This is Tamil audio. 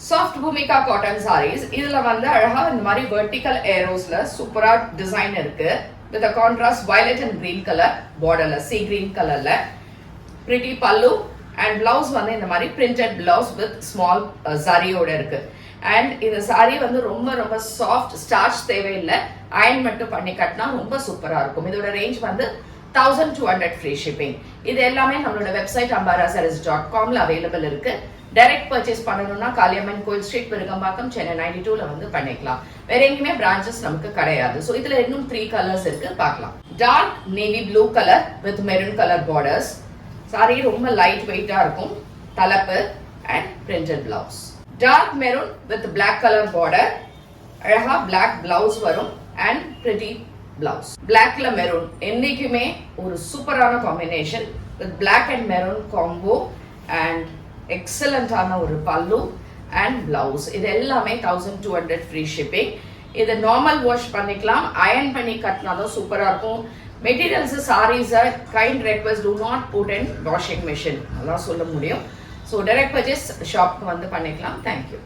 Soft Bhumika cotton saris. இதுல வந்து அழகா இந்த மாதிரி வெர்டிக்கல் ஏரோஸ்ல சூப்பரா டிசைன் இருக்கு. With contrast violet and green colour பார்டர்ல சீ கிரீன் கலர்ல பிரிட்டி பல்லு அண்ட் பிளவுஸ் வந்து இந்த மாதிரி பிரிண்டட் பிளவுஸ் வித் ஸ்மால் சாரியோட இருக்கு. அண்ட் இந்த சாரி வந்து ரொம்ப ரொம்ப சாஃப்ட், ஸ்டார்ச் தேவையில்லை, அயன் மட்டும் பண்ணி கட்டினா ரொம்ப சூப்பரா இருக்கும். இதோட ரேஞ்ச் வந்து 1200 ஃப்ரீ ஷிப்பிங். இது எல்லாமே நம்மளோட வெப்சைட் ambarasarees.comல அவைலபிள் இருக்கு. டைரக்ட் பர்ச்சேஸ் பண்ணணும்னா காளியம்மன் கோயில் ஸ்ட்ரீட், பெருகம்பாக்கம், சென்னை 92ல வந்து பண்ணிக்கலாம். வேற எங்கேயுமே பிரான்ச்சஸ் நமக்கு கிடையாது. ஸோ இதுல இன்னும் 3 கலர்ஸ் இருக்கு, பார்க்கலாம். Dark navy blue colour with maroon colour borders. Sari ரொம்ப லைட் வெயிட்டா இருக்கும். தலைப்பு and printed blouse. Dark maroon with black colour border. அழகா பிளாக் பிளவுஸ் வரும் அண்ட் பிரிட்டி பிளவுஸ். பிளாக்ல மெரூன் என்னைக்குமே ஒரு சூப்பரான combination. With black and maroon combo and எக்ஸலண்டான ஒரு பல்லு அண்ட் பிளவுஸ். இது எல்லாமே 1200 ஃப்ரீ ஷிப்பிங். இது நார்மல் வாஷ் பண்ணிக்கலாம், அயன் பண்ணி கட்டினாலும் சூப்பரா இருக்கும். மெட்டீரியல்ஸ் சாரீஸை kind request two not put in washing machine, அதான் சொல்ல முடியும். ஸோ டைரக்ட் பர்ச்சேஸ் ஷாப்க்கு வந்து பண்ணிக்கலாம். தேங்க்யூ.